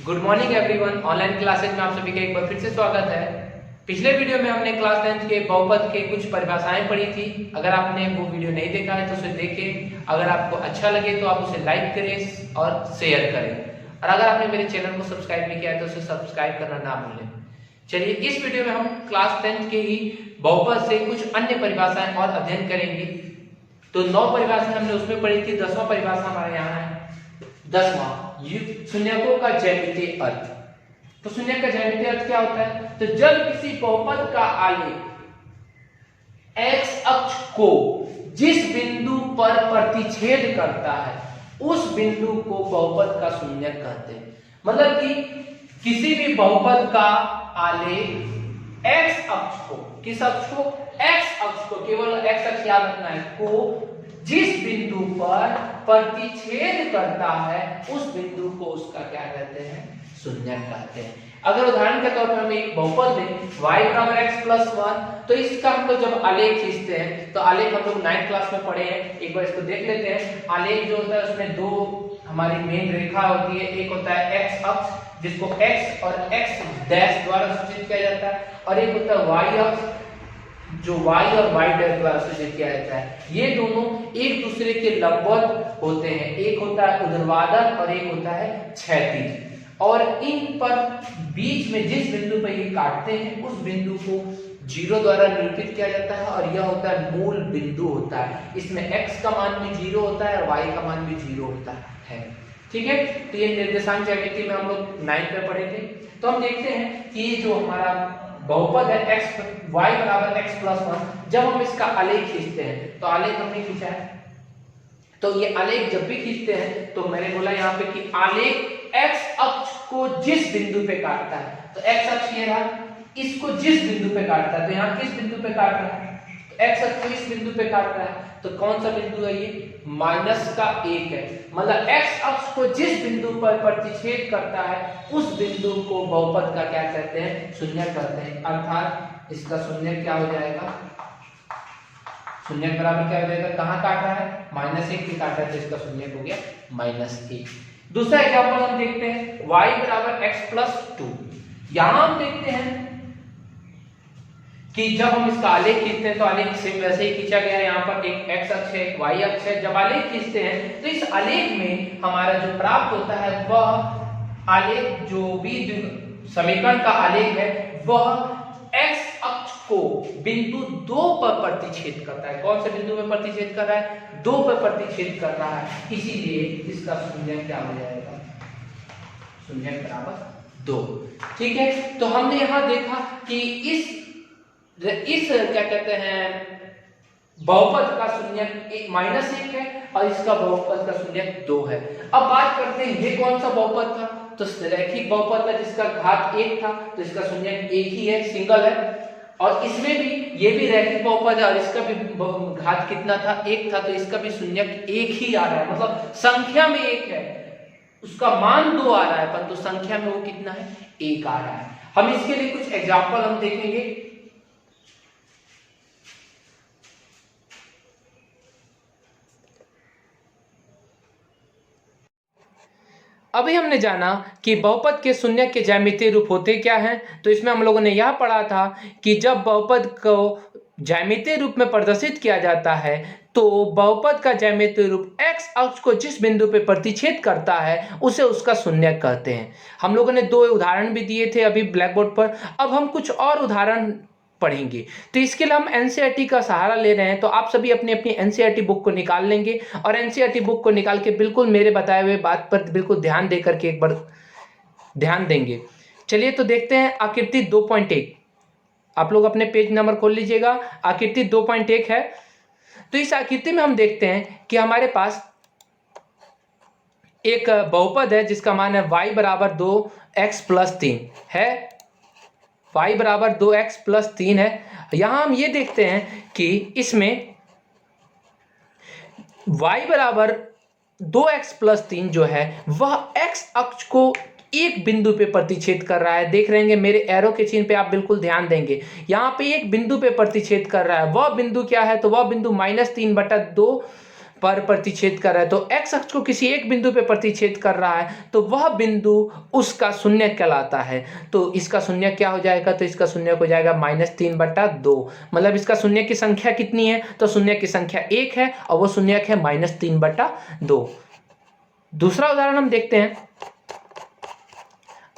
Good morning everyone. Online classes में आप सभी का एक बार फिर से स्वागत है। पिछले वीडियो में हमने क्लास 10 के बहुपद के कुछ परिभाषाएं पढ़ी थी। अगर आपने वो वीडियो नहीं देखा है तो उसे देखें। अगर आपको अच्छा लगे तो आप उसे लाइक करें और शेयर करें, और अगर आपने मेरे चैनल को सब्सक्राइब नहीं किया है तो उसे सब्सक्राइब करना ना भूलें। चलिए, इस वीडियो में हम क्लास 10 के ही बहुपद से कुछ अन्य परिभाषाएं और अध्ययन करेंगे। तो 9 परिभाषाएं हमने उसमें पढ़ी थी। 10वां परिभाषा हमारे यहाँ है। 10वां, शून्यकों का ज्यामितीय अर्थ। तो शून्य का ज्यामितीय अर्थ क्या होता है? तो जब किसी बहुपद का आलेख एक्स अक्ष को जिस बिंदु पर प्रतिच्छेद करता है उस बिंदु को बहुपद का शून्यक कहते हैं। मतलब कि किसी भी बहुपद का आलेख एक्स अक्ष को, किस अक्ष को? एक्स अक्ष को, केवल एक्स अक्ष याद रखना है, को जिस बिंदु पर प्रतिच्छेद करता है उस बिंदु को उसका क्या कहते हैं? शून्यक कहते हैं। अगर उदाहरण के तौर पर हम एक बहुपद लें y बराबर x प्लस 1, तो इसका हम लोग जब आलेख खींचते हैं तो आलेख हम लोग 9th क्लास में पढ़े हैं। एक बार इसको देख लेते हैं। आलेख जो होता है उसमें दो हमारी मेन रेखा होती है। एक होता है x अक्ष जिसको x और x डैश द्वारा सूचित किया जाता है, और एक होता है y अक्ष जो y और y डैश द्वारा सूचित किया जाता है। ये दोनों एक दूसरे के लंबवत होते हैं। एक होता है ऊर्ध्वाधर और एक होता है क्षैतिज, और इन पर बीच में जिस बिंदु पर ये काटते हैं उस बिंदु को 0 द्वारा निरूपित किया जाता है, और यह होता है मूल बिंदु होता है। इसमें x का मान भी 0 होता है और y का मान भी 0 होता है। ठीक है, तो ये निर्देशांक ज्यामिति में हम लोग 9th में पढ़े थे। तो हम देखते हैं कि ये जो हमारा बहुपद है x y बराबर x प्लस 1, जब हम इसका आलेख खींचते हैं तो आलेख हमने खींचा है, तो ये आलेख जब भी खींचते हैं तो मैंने बोला यहाँ पे कि आलेख x अक्ष को जिस बिंदु पे काटता है, तो x अक्ष ये रहा, इसको जिस बिंदु पे काटता है, तो यहाँ किस बिंदु पे काट रहा है? तो x अक्ष को इस बिंदु पे काट रहा है, तो कौन सा बिंदु है ये? -1 है। मतलब x अक्ष को जिस बिंदु पर प्रतिच्छेद करता है उस बिंदु को बहुपद का क्या कहते हैं? शून्यक कहते हैं। अर्थात इसका शून्यक क्या हो जाएगा? शून्यक बराबर क्या हो जाएगा? कहाँ काटा है? -1 पे काटा है, तो इसका शून्यक हो गया -1। दूसरा एग्जांपल हम देखते हैं y बराबर x प्लस 2। यहां हम देखते हैं कि जब हम इसका आलेख खींचते हैं तो आलेख सेम वैसे ही खींचा गया है। यहाँ पर एक x अक्ष है, एक y अक्ष है। जब आलेख खींचते हैं तो इस आलेख में हमारा जो प्राप्त होता है वह आलेख, जो भी समीकरण का आलेख है वह x अक्ष को बिंदु 2 पर प्रतिच्छेद करता है। कौन से बिंदु में प्रतिच्छेद कर रहा है? 2 पर प्रतिच्छेद कर रहा है, इसीलिए इसका शून्यक क्या हो जाएगा? शून्यक बराबर 2। ठीक है, तो हमने यहां देखा कि इस क्या कहते हैं बहुपद का शून्यक -1 है और इसका बहुपद का शून्यक 2 है। अब बात करते हैं ये कौन सा बहुपद था? तो रैखिक बहुपद था जिसका घात 1 था, तो इसका शून्यक 1 ही है, सिंगल है। और इसमें भी ये भी रैखिक बहुपद है और इसका भी घात कितना था? 1 था, तो इसका भी शून्यक 1 ही आ रहा है। मतलब संख्या में 1 है, उसका मान 2 आ रहा है, परंतु संख्या में वो कितना है? 1 आ रहा है। हम इसके लिए कुछ एग्जाम्पल हम देखेंगे। अभी हमने जाना कि बहुपद के शून्यक के ज्यामितीय रूप होते क्या हैं। तो इसमें हम लोगों ने यह पढ़ा था कि जब बहुपद को ज्यामितीय रूप में प्रदर्शित किया जाता है तो बहुपद का ज्यामितीय रूप x अक्ष को जिस बिंदु पर प्रतिच्छेद करता है उसे उसका शून्यक कहते हैं। हम लोगों ने 2 उदाहरण भी दिए थे अभी ब्लैक बोर्ड पर। अब हम कुछ और उदाहरण पढ़ेंगे। तो इसके लिए हम एनसीईआरटी का सहारा ले रहे हैं। तो आप सभी अपनी अपनी एनसीईआरटी बुक को निकाल लेंगे और एनसीईआरटी बुक को निकाल के बिल्कुल मेरे बताए हुए बात पर बिल्कुल ध्यान दे करके एक बार ध्यान देंगे। चलिए, तो देखते हैं आकृति 2.1। आप लोग अपने पेज नंबर खोल लीजिएगा। आकृति 2.1 है। तो इस आकृति में हम देखते हैं कि हमारे पास एक बहुपद है जिसका मान है y बराबर 2x प्लस 3 है। y बराबर 2x प्लस 3 है। यहां हम ये देखते हैं कि इसमें y बराबर 2x प्लस 3 जो है वह x अक्ष को एक बिंदु पे प्रतिच्छेद कर रहा है। देख रहेंगे मेरे एरो के चिन्ह पे आप बिल्कुल ध्यान देंगे। यहाँ पे एक बिंदु पे प्रतिच्छेद कर रहा है। वह बिंदु क्या है? तो वह बिंदु -3/2 पर प्रतिच्छेद कर रहा है, तो x अक्ष को किसी एक बिंदु पे प्रतिच्छेद कर रहा है तो वह बिंदु उसका शून्य कहलाता है। तो इसका शून्य क्या हो जाएगा, तो इसका शून्य हो जाएगा -3/2। मतलब इसका शून्य की संख्या कितनी है, तो शून्य की संख्या 1 है और वो शून्य है -3/2। दूसरा उदाहरण हम देखते हैं,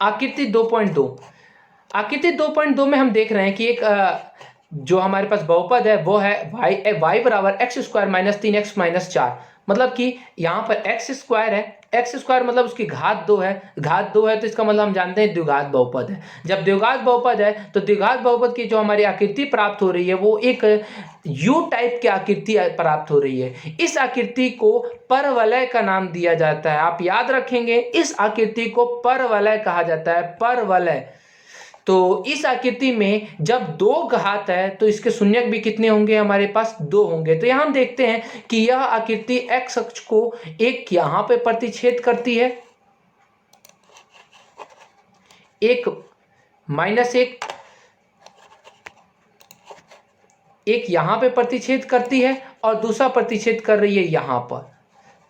आकृति 2.2। आकृति 2.2 में हम देख रहे हैं कि एक जो हमारे पास बहुपद है वो है y बराबर x² - 3x - 4। मतलब कि यहाँ पर x² है, x² मतलब उसकी घात 2 है, घात 2 है तो इसका मतलब हम जानते हैं द्विघात बहुपद है। जब द्विघात बहुपद है तो द्विघात बहुपद की जो हमारी आकृति प्राप्त हो रही है वो एक U टाइप की आकृति प्राप्त हो रही है। इस आकृति को परवलय का नाम दिया जाता है। आप याद रखेंगे, इस आकृति को परवलय कहा जाता है, परवलय। तो इस आकृति में जब 2 घात है तो इसके शून्यक भी कितने होंगे, हमारे पास 2 होंगे। तो यहां हम देखते हैं कि यह आकृति x अक्ष को एक यहां पे प्रतिच्छेद करती है, एक -1 एक यहां पे प्रतिच्छेद करती है और दूसरा प्रतिच्छेद कर रही है यहां पर।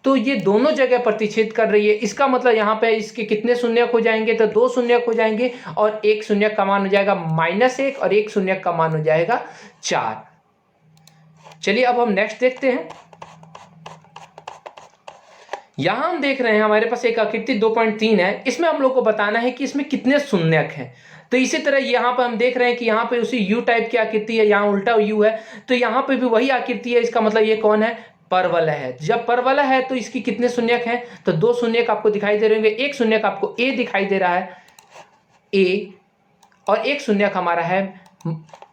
तो ये दोनों जगह प्रतिच्छेद कर रही है। इसका मतलब यहाँ पे इसके कितने शून्यक हो जाएंगे, तो 2 शून्यक हो जाएंगे और एक शून्यक का मान हो जाएगा -1 और एक शून्यक का मान हो जाएगा 4। चलिए अब हम नेक्स्ट देखते हैं। यहां हम देख रहे हैं हमारे पास एक आकृति 2.3 है। इसमें हम लोग को बताना है कि इसमें कितने शून्यक हैं। तो इसी तरह यहाँ पर हम देख रहे हैं कि यहाँ पे उसी U टाइप की आकृति है, यहाँ उल्टा U है, तो यहाँ पे भी वही आकृति है। इसका मतलब ये कौन है, परवलय है। जब परवलय है तो इसकी कितने शून्यक हैं, तो 2 शून्यक आपको दिखाई दे रहे होंगे। एक शून्यक आपको A दिखाई दे रहा है, A, और एक शून्यक हमारा है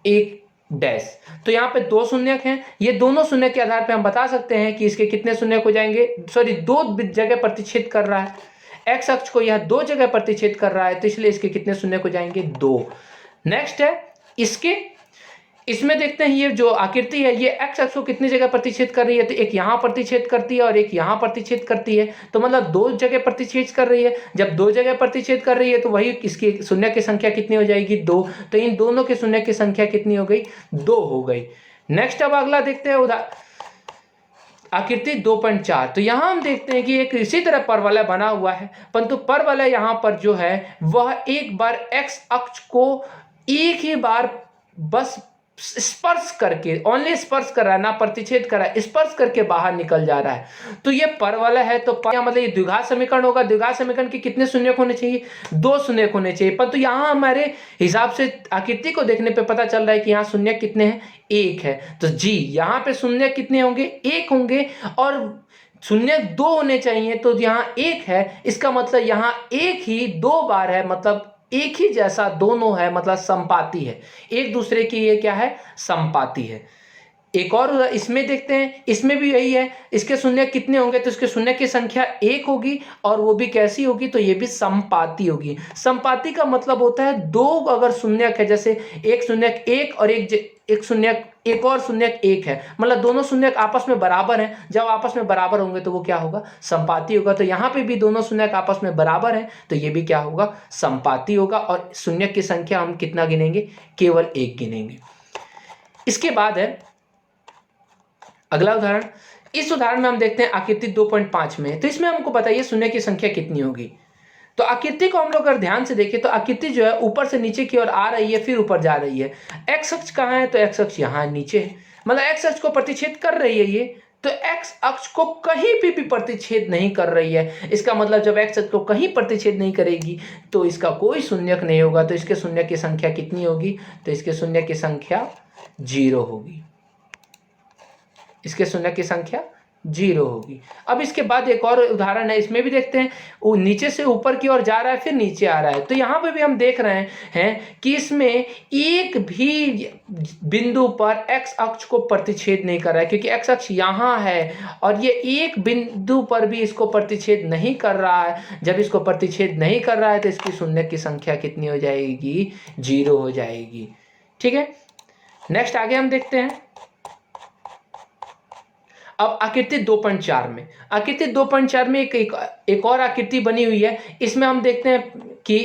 1 डैश। तो यहाँ पे 2 शून्यक हैं। ये दोनों शून्यक के आधार पे हम बता सकते हैं कि इसके कितने शून्यक हो जाएंगे। सॉरी, 2 जगह प्रतिच्छेद कर रहा है, x अक्ष को यह 2 जगह प्रतिच्छेद कर रहा है, तो इसलिए इसके कितने शून्यक हो जाएंगे, 2। नेक्स्ट है इसके, इसमें देखते हैं ये जो आकृति है ये x अक्ष को कितनी जगह प्रतिच्छेद कर रही है, तो एक यहाँ प्रतिच्छेद करती है और एक यहाँ प्रतिच्छेद करती है। तो मतलब 2 जगह प्रतिच्छेद कर रही है। जब 2 जगह प्रतिच्छेद कर रही है तो वही इसकी शून्य की संख्या कितनी हो जाएगी, 2। तो इन दोनों के शून्य की संख्या कितनी हो गई, 2 हो गई। नेक्स्ट अब अगला देखते हैं आकृति 2.4। तो यहाँ हम देखते हैं कि एक इसी तरह परवलय बना हुआ है, परंतु परवलय यहाँ पर जो है वह एक बार x अक्ष को एक ही बार बस स्पर्श करके, ओनली स्पर्श कर रहा है, ना प्रतिच्छेद कर रहा है, स्पर्श करके बाहर निकल जा रहा है। तो ये परवलय है। तो मतलब ये द्विघात समीकरण होगा। द्विघात समीकरण के कितने शून्यक होने चाहिए, 2 शून्यक होने चाहिए। परंतु यहाँ हमारे हिसाब से आकृति को देखने पे पता चल रहा है कि यहाँ शून्यक कितने हैं, 1 है। तो जी यहाँ पे शून्यक कितने होंगे, 1 होंगे, और शून्यक 2 होने चाहिए, तो यहाँ 1 है। इसका मतलब यहाँ 1 ही 2 बार है, मतलब एक ही जैसा दोनों है, मतलब संपाती है, एक दूसरे की ये क्या है, संपाती है। एक और इसमें देखते हैं, इसमें भी यही है। इसके शून्य कितने होंगे, तो इसके शून्य की संख्या 1 होगी, और वो भी कैसी होगी, तो ये भी संपाती होगी। संपाती का मतलब होता है 2 अगर शून्यक है, जैसे एक शून्यक 1 और एक शून्यक, एक और शून्यक 1 है, मतलब दोनों शून्यक आपस में बराबर हैं। जब आपस में बराबर होंगे तो वो क्या होगा, संपाती होगा। तो यहाँ पे भी दोनों शून्यक आपस में बराबर हैं, तो ये भी क्या होगा, संपाती होगा। और शून्यक की संख्या हम कितना गिनेंगे, केवल 1 गिनेंगे। इसके बाद है अगला उदाहरण। इस उदाहरण में हम देखते हैं आकृति 2.5 में। तो इसमें हमको बताइए शून्य की संख्या कितनी होगी। तो आकृति को हम लोग अगर ध्यान से देखें तो आकृति जो है ऊपर से नीचे की ओर आ रही है, फिर ऊपर जा रही है। एक्स अक्ष कहाँ है, तो एक्स अक्ष यहाँ नीचे है, मतलब एक्स अक्ष को प्रतिच्छेद कर रही है ये। तो एक्स अक्ष को कहीं भी प्रतिच्छेद नहीं कर रही है। इसका मतलब जब एक्स अक्ष को कहीं प्रतिच्छेद नहीं करेगी तो इसका कोई शून्यक नहीं होगा। तो इसके शून्य की संख्या कितनी होगी, तो इसके शून्य की संख्या 0 होगी। इसके शून्य की संख्या 0 होगी। अब इसके बाद एक और उदाहरण है, इसमें भी देखते हैं वो नीचे से ऊपर की ओर जा रहा है, फिर नीचे आ रहा है। तो यहाँ पे भी हम देख रहे हैं कि इसमें एक भी बिंदु पर x अक्ष को प्रतिच्छेद नहीं कर रहा है, क्योंकि x अक्ष यहाँ है और ये एक बिंदु पर भी इसको प्रतिच्छेद नहीं कर रहा है। जब इसको प्रतिच्छेद नहीं कर रहा है तो इसकी शून्य की संख्या कितनी हो जाएगी, 0 हो जाएगी। ठीक है, नेक्स्ट आगे हम देखते हैं। अब आकृति 2.4 में, आकृति 2.4 में एक और आकृति बनी हुई है। इसमें हम देखते हैं कि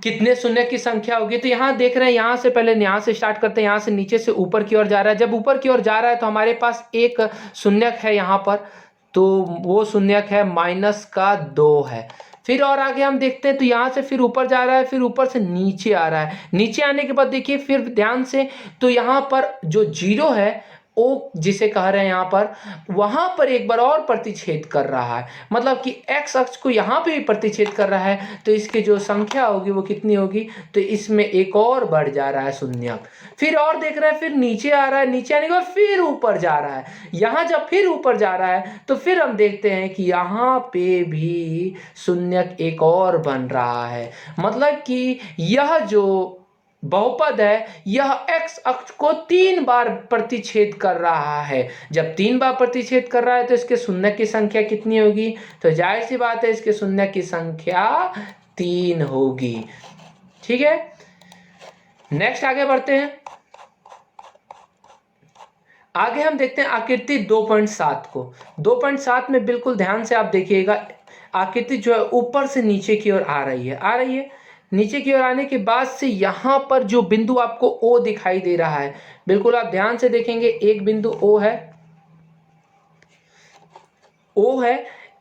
कितने शून्य की संख्या होगी। तो यहाँ देख रहे हैं, यहाँ से पहले यहाँ से स्टार्ट करते हैं, यहाँ से नीचे से ऊपर की ओर जा रहा है। जब ऊपर की ओर जा रहा है तो हमारे पास एक शून्यक है यहाँ पर, तो वो शून्यक है -2 है। फिर और आगे हम देखते हैं तो यहाँ से फिर ऊपर जा रहा है, फिर ऊपर से नीचे आ रहा है। नीचे आने के बाद देखिए फिर ध्यान से, तो यहाँ पर जो 0 है, ओ जिसे कह रहे हैं यहाँ पर, वहां पर एक बार और प्रतिच्छेद कर रहा है, मतलब कि x अक्ष को यहाँ पे भी प्रतिच्छेद कर रहा है। तो इसकी जो संख्या होगी वो कितनी होगी, तो इसमें एक और बढ़ जा रहा है शून्यक। फिर और देख रहे हैं, फिर नीचे आ रहा है, नीचे आने के बाद फिर ऊपर जा रहा है। यहाँ जब फिर ऊपर जा रहा है तो फिर हम देखते हैं कि यहाँ पे भी शून्यक एक और बन रहा है, मतलब कि यह जो बहुपद है यह x अक्ष को 3 बार प्रतिच्छेद कर रहा है। जब 3 बार प्रतिच्छेद कर रहा है तो इसके शून्य की संख्या कितनी होगी, तो जाहिर सी बात है इसके शून्य की संख्या 3 होगी। ठीक है, नेक्स्ट आगे बढ़ते हैं। आगे हम देखते हैं आकृति 2.7 को। 2.7 में बिल्कुल ध्यान से आप देखिएगा, आकृति जो है ऊपर से नीचे की ओर आ रही है। नीचे की ओर आने के बाद से यहाँ पर जो बिंदु आपको O दिखाई दे रहा है, बिल्कुल आप ध्यान से देखेंगे, एक बिंदु O है,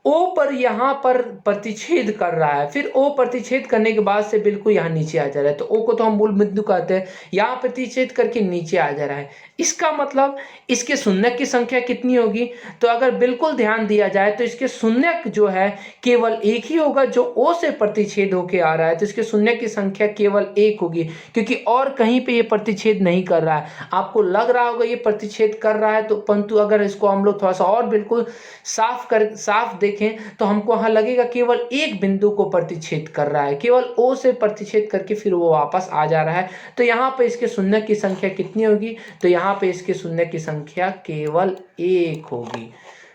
O पर यहाँ पर प्रतिच्छेद कर रहा है। फिर O प्रतिच्छेद करने के बाद से बिल्कुल यहाँ नीचे आ जा रहा है, तो O को तो हम मूल बिंदु कहते हैं, यहाँ प्रतिच्छेद करके नीचे आ जा रहा है। इसका मतलब इसके शून्यक की संख्या कितनी होगी, तो अगर बिल्कुल ध्यान दिया जाए तो इसके शून्यक जो है केवल एक ही होगा, जो O से प्रतिच्छेद होके आ रहा है, तो इसके शून्यक की संख्या केवल 1 होगी, क्योंकि और कहीं पे ये प्रतिच्छेद नहीं कर रहा है। आपको लग रहा होगा ये प्रतिच्छेद कर रहा है, तो परंतु अगर इसको हम लोग थोड़ा सा और बिल्कुल साफ देखें तो हमको वहां लगेगा केवल एक बिंदु को प्रतिच्छेद कर रहा है, केवल O से प्रतिच्छेद करके फिर वो वापस आ जा रहा है। तो यहाँ पे इसके शून्यक की संख्या कितनी होगी, तो यहाँ पे इसके शून्य की संख्या केवल 1 होगी।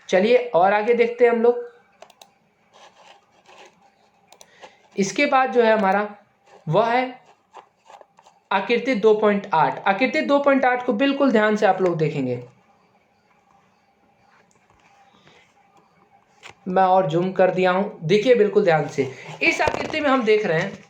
चलिए और आगे देखते हैं हम लोग। इसके बाद जो है हमारा वह है आकृति 2.8। आकृति 2.8 को बिल्कुल ध्यान से आप लोग देखेंगे, मैं और जूम कर दिया हूं, देखिए बिल्कुल ध्यान से। इस आकृति में हम देख रहे हैं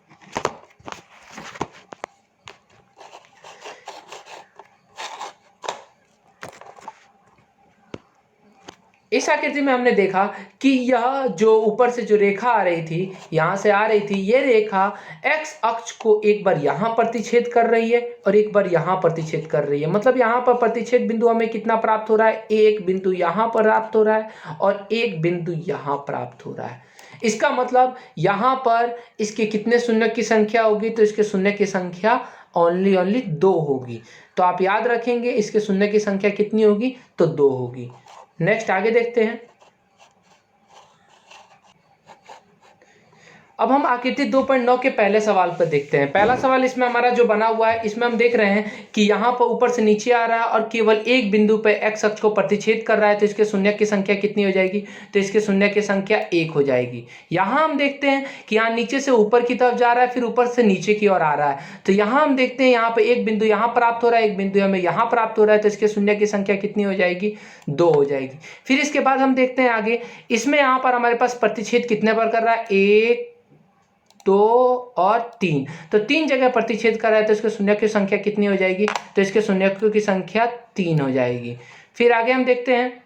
इस आकृति में हमने देखा कि यह जो ऊपर से जो रेखा आ रही थी, यहाँ से आ रही थी, ये रेखा x अक्ष को एक बार यहाँ प्रतिच्छेद कर रही है और एक बार यहाँ प्रतिच्छेद कर रही है। मतलब यहाँ पर प्रतिच्छेद बिंदु हमें कितना प्राप्त हो रहा है, एक बिंदु यहाँ पर प्राप्त हो रहा है और एक बिंदु यहाँ प्राप्त हो रहा है। इसका मतलब यहाँ पर इसके कितने शून्य की संख्या होगी, तो इसके शून्य की संख्या ओनली 2 होगी। तो आप याद रखेंगे इसके शून्य की संख्या कितनी होगी, तो 2 होगी। नेक्स्ट आगे देखते हैं। अब हम आकृति 2.9 के पहले सवाल पर देखते हैं। पहला सवाल इसमें हमारा जो बना हुआ है, इसमें हम देख रहे हैं कि यहाँ पर ऊपर से नीचे आ रहा है और केवल एक बिंदु पे x अक्ष को प्रतिच्छेद कर रहा है, तो इसके शून्य की संख्या कितनी हो जाएगी, तो इसके शून्य की संख्या 1 हो जाएगी। यहाँ हम देखते हैं कि यहाँ नीचे से ऊपर की तरफ जा रहा है, फिर ऊपर से नीचे की ओर आ रहा है, तो यहाँ हम देखते हैं यहाँ पे एक बिंदु यहाँ प्राप्त हो रहा है, एक बिंदु हमें यहाँ प्राप्त हो रहा है, तो इसके शून्य की संख्या कितनी हो जाएगी, 2 हो जाएगी। फिर इसके बाद हम देखते हैं आगे, इसमें यहाँ पर हमारे पास प्रतिच्छेद कितने बार कर रहा है, 1 2 और 3, तो 3 जगह प्रतिच्छेद कर रहा है, तो इसके शून्य की संख्या कितनी हो जाएगी, तो इसके शून्यकों की संख्या 3 हो जाएगी। फिर आगे हम देखते हैं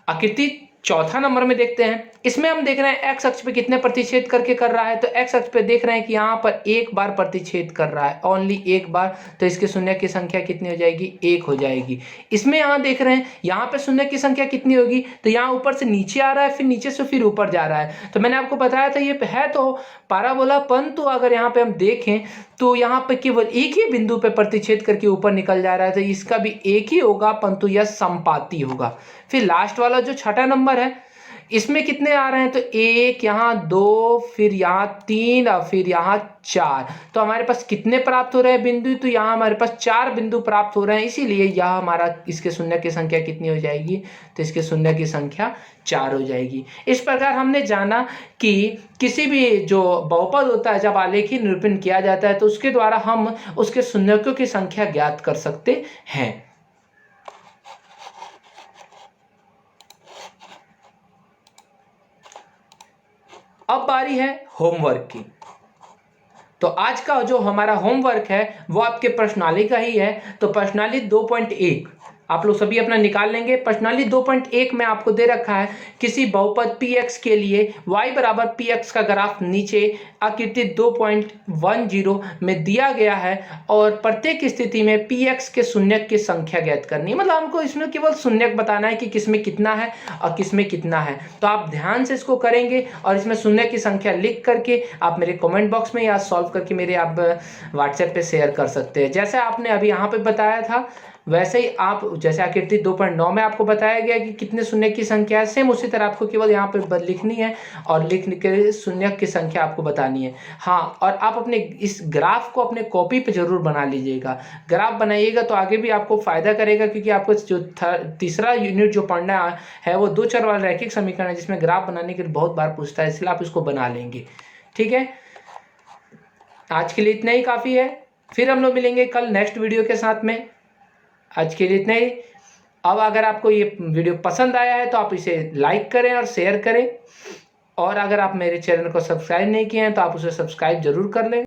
आकृति चौथा नंबर में देखते हैं। इसमें हम देख रहे हैं x अक्ष पे कितने प्रतिच्छेद करके कर रहा है, तो x अक्ष पे देख रहे हैं कि यहाँ पर एक बार प्रतिच्छेद कर रहा है, ओनली एक बार, तो इसके शून्य की संख्या कितनी हो जाएगी, 1 हो जाएगी। इसमें यहाँ देख रहे हैं यहाँ पे शून्य की संख्या कितनी होगी, तो यहाँ ऊपर से नीचे आ रहा है, फिर नीचे से फिर ऊपर जा रहा है। तो मैंने आपको बताया था ये है तो पाराबोला, परंतु अगर यहाँ पे हम देखें तो यहाँ पे केवल एक ही बिंदु पे प्रतिच्छेद करके ऊपर निकल जा रहा है, तो इसका भी एक ही होगा, परंतु यह समपाती होगा। फिर लास्ट वाला जो छठा नंबर है, इसमें कितने आ रहे हैं, तो 1 यहाँ 2 फिर यहाँ 3 और फिर यहाँ 4, तो हमारे पास कितने प्राप्त हो रहे हैं बिंदु, तो यहाँ हमारे पास 4 बिंदु प्राप्त हो रहे हैं, इसीलिए यह हमारा इसके शून्य की संख्या कितनी हो जाएगी, तो इसके शून्य की संख्या 4 हो जाएगी। इस प्रकार हमने जाना कि किसी भी जो बहुपद होता है जब आलेखी निरूपण किया जाता है तो उसके द्वारा हम उसके शून्यकों की संख्या ज्ञात कर सकते हैं। अब बारी है होमवर्क की। तो आज का जो हमारा होमवर्क है वो आपके प्रश्नावली का ही है। तो प्रश्नावली 2.1 आप लोग सभी अपना निकाल लेंगे। प्रश्नावली 2.1 में आपको दे रखा है किसी बहुपद px के लिए y बराबर px का ग्राफ नीचे आकृति 2.10 में दिया गया है और प्रत्येक स्थिति में px के शून्यक की संख्या ज्ञात करनी है। मतलब हमको इसमें केवल शून्यक बताना है कि किसमें कितना है और किसमें कितना है। तो आप ध्यान से इसको करेंगे और इसमें शून्य की संख्या लिख करके आप मेरे कमेंट बॉक्स में या सॉल्व करके मेरे आप व्हाट्सएप पे शेयर कर सकते हैं। जैसे आपने अभी यहाँ पे बताया था वैसे ही आप, जैसे आकृति 2.9 में आपको बताया गया कि कितने शून्य की संख्या है, सेम उसी तरह आपको केवल यहाँ पे लिखनी है और लिख के शून्य की संख्या आपको बतानी है। हाँ, और आप अपने इस ग्राफ को अपने कॉपी पे जरूर बना लीजिएगा। ग्राफ बनाइएगा तो आगे भी आपको फायदा करेगा, क्योंकि आपको जो तीसरा यूनिट जो पढ़ना है वो 2 चर वाला रैखिक समीकरण है, जिसमें ग्राफ बनाने के लिए बहुत बार पूछता है, इसलिए आप इसको बना लेंगे। ठीक है, आज के लिए इतना ही काफ़ी है। फिर हम लोग मिलेंगे कल नेक्स्ट वीडियो के साथ में। आज के लिए इतना ही। अब अगर आपको ये वीडियो पसंद आया है तो आप इसे लाइक करें और शेयर करें, और अगर आप मेरे चैनल को सब्सक्राइब नहीं किए हैं तो आप उसे सब्सक्राइब जरूर कर लें।